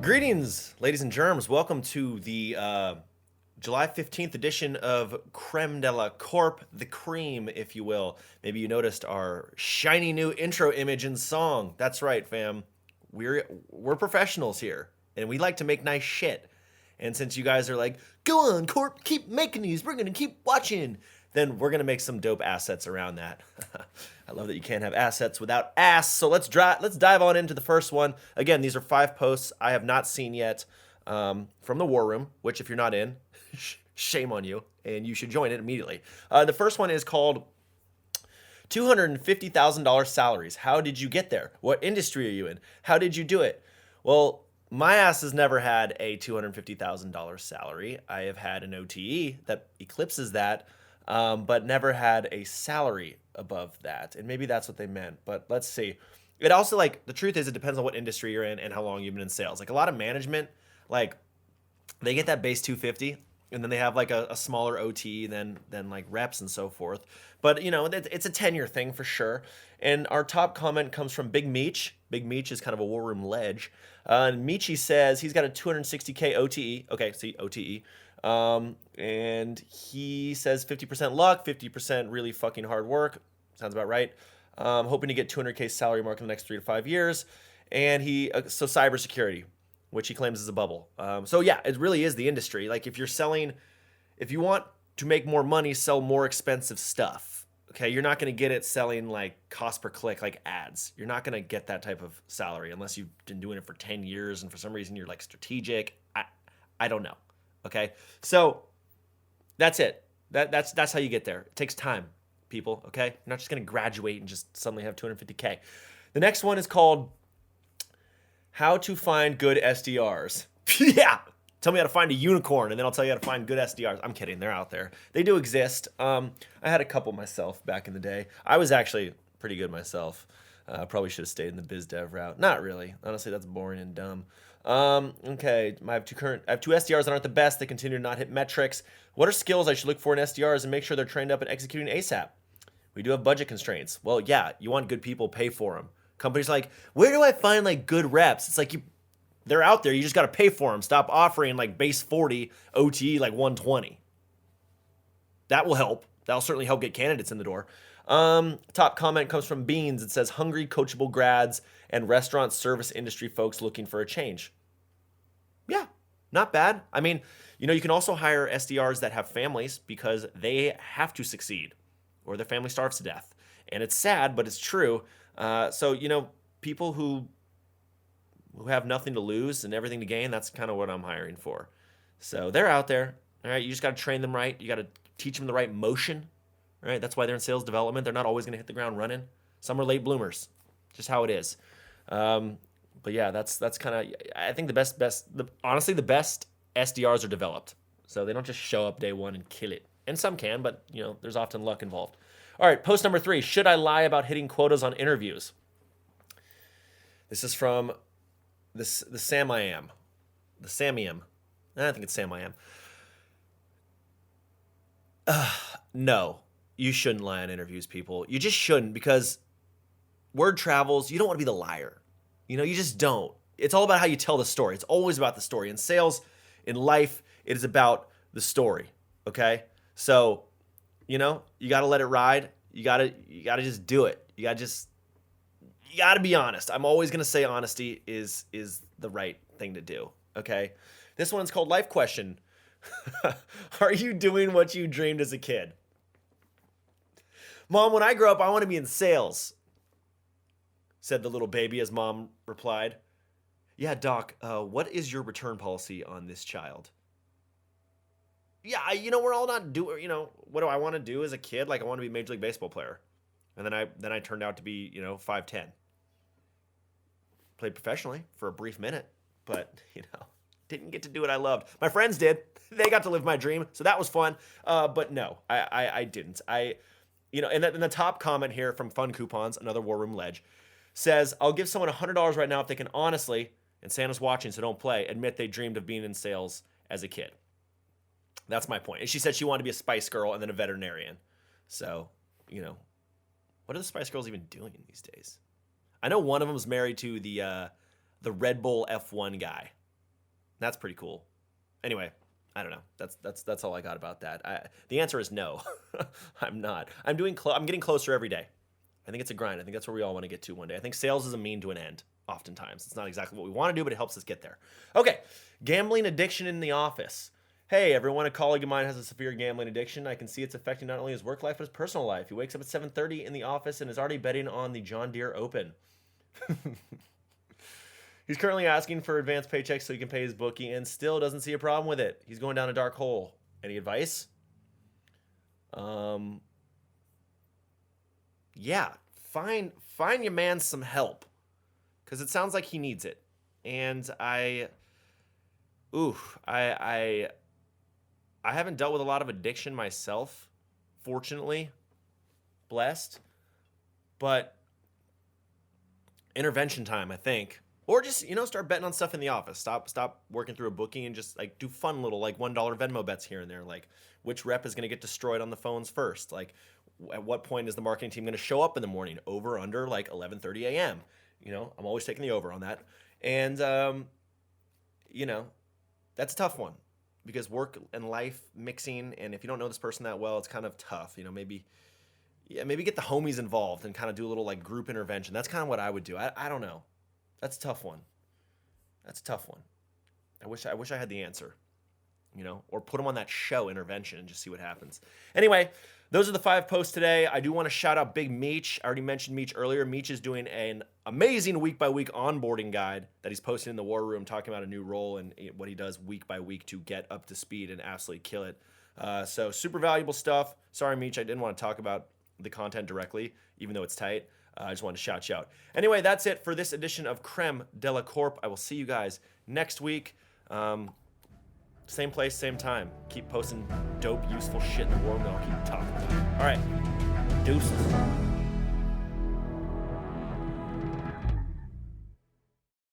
Greetings, ladies and germs. Welcome to the July 15th edition of Creme de la Corp, the Creme, if you will. Maybe you noticed our shiny new intro image and song. That's right, fam. We're professionals here, and we like to make nice shit. And since you guys are like, go on, Corp, keep making these, we're going to keep watching, then we're going to make some dope assets around that. I love that you can't have assets without ass. So let's dive on into the first one. Again, these are 5 posts I have not seen yet from the War Room, which if you're not in, shame on you, and you should join it immediately. The first one is called $250,000 salaries. How did you get there? What industry are you in? How did you do it? Well, my ass has never had a $250,000 salary. I have had an OTE that eclipses that, but never had a salary above that. And maybe that's what they meant, but let's see. It also, like, the truth is it depends on what industry you're in and how long you've been in sales. Like a lot of management, like they get that base 250 and then they have like a smaller OT than like reps and so forth. But you know, it's a tenure thing for sure. And our top comment comes from Big Meech. Big Meech is kind of a War Room ledge. And Meechy says he's got a 260K OTE. Okay, see, OTE. And he says 50% luck, 50% really fucking hard work. Sounds about right. Hoping to get 200K salary mark in the next 3 to 5 years. And so cybersecurity, which he claims is a bubble. So yeah, it really is the industry. Like if you want to make more money, sell more expensive stuff. Okay, you're not going to get it selling like cost per click, like ads. You're not going to get that type of salary unless you've been doing it for 10 years and for some reason you're like strategic. I don't know. Okay, so that's it. That's how you get there. It takes time, people. Okay, you're not just going to graduate and just suddenly have 250K. The next one is called How to Find Good SDRs. Yeah. Tell me how to find a unicorn, and then I'll tell you how to find good SDRs. I'm kidding. They're out there. They do exist. I had a couple myself back in the day. I was actually pretty good myself. Probably should have stayed in the biz dev route. Not really. Honestly, that's boring and dumb. Okay. I have two SDRs that aren't the best. They continue to not hit metrics. What are skills I should look for in SDRs and make sure they're trained up and executing ASAP? We do have budget constraints. Well, yeah, you want good people, pay for them. Companies are like, where do I find like good reps? It's like they're out there. You just got to pay for them. Stop offering like base 40, OTE like 120. That will help. That'll certainly help get candidates in the door. Top comment comes from Beans. It says, hungry, coachable grads and restaurant service industry folks looking for a change. Yeah, not bad. I mean, you know, you can also hire SDRs that have families because they have to succeed or their family starves to death. And it's sad, but it's true. So, you know, people who have nothing to lose and everything to gain, that's kind of what I'm hiring for. So they're out there. All right, you just got to train them right. You got to teach them the right motion. All right, that's why they're in sales development. They're not always going to hit the ground running. Some are late bloomers, just how it is. But yeah, that's kind of, I think honestly, the best SDRs are developed. So they don't just show up day one and kill it. And some can, but you know, there's often luck involved. All right, post number 3. Should I lie about hitting quotas on interviews? This is from the Samiam. The Samiam. I think it's Samiam. No, you shouldn't lie on interviews, people. You just shouldn't, because word travels. You don't want to be the liar. You know, you just don't. It's all about how you tell the story. It's always about the story. In sales, in life, it is about the story. Okay? So, you know, you got to let it ride. You got to just do it. You got to be honest. I'm always going to say honesty is the right thing to do. Okay? This one's called Life Question. Are you doing what you dreamed as a kid? Mom, when I grow up, I want to be in sales, said the little baby as Mom replied. Yeah, Doc, what is your return policy on this child? Yeah, you know, we're all not doing, you know, what do I want to do as a kid? Like, I want to be a Major League Baseball player. And then I turned out to be, you know, 5'10". Played professionally for a brief minute, but, you know, didn't get to do what I loved. My friends did. They got to live my dream, so that was fun. But no, I didn't. You know, and the top comment here from Fun Coupons, another War Room ledge, says, I'll give someone $100 right now if they can honestly, and Santa's watching, so don't play, admit they dreamed of being in sales as a kid. That's my point. And she said she wanted to be a Spice Girl and then a veterinarian. So, you know, What are the Spice Girls even doing these days? I know one of them is married to the Red Bull F1 guy. That's pretty cool. Anyway, I don't know. That's all I got about that. The answer is no. I'm not. I'm getting closer every day. I think it's a grind. I think that's where we all want to get to one day. I think sales is a mean to an end. Oftentimes, it's not exactly what we want to do, but it helps us get there. Okay, gambling addiction in the office. Hey, everyone, a colleague of mine has a severe gambling addiction. I can see it's affecting not only his work life, but his personal life. He wakes up at 7:30 in the office and is already betting on the John Deere Open. He's currently asking for advanced paychecks so he can pay his bookie and still doesn't see a problem with it. He's going down a dark hole. Any advice? Yeah, find your man some help, because it sounds like he needs it. And I haven't dealt with a lot of addiction myself, fortunately, blessed, but intervention time, I think. Or just, start betting on stuff in the office. Stop working through a booking and just like do fun little like $1 Venmo bets here and there. Like which rep is going to get destroyed on the phones first? Like at what point is the marketing team going to show up in the morning? Over, under, like 11:30 a.m. I'm always taking the over on that. And, that's a tough one because work and life mixing. And if you don't know this person that well, it's kind of tough. Maybe get the homies involved and kind of do a little like group intervention. That's kind of what I would do. I don't know. That's a tough one. I wish I had the answer, or put them on that show Intervention and just see what happens. Anyway, those are the 5 posts today. I do want to shout out Big Meech. I already mentioned Meech earlier. Meech is doing an amazing week-by-week onboarding guide that he's posting in the War Room, talking about a new role and what he does week by week to get up to speed and absolutely kill it. So super valuable stuff. Sorry, Meech, I didn't want to talk about the content directly, even though it's tight. I just wanted to shout you out. Anyway, that's it for this edition of Creme de la Corp. I will see you guys next week. Same place, same time. Keep posting dope, useful shit in the world, and I'll keep talking about it. All right. Deuces.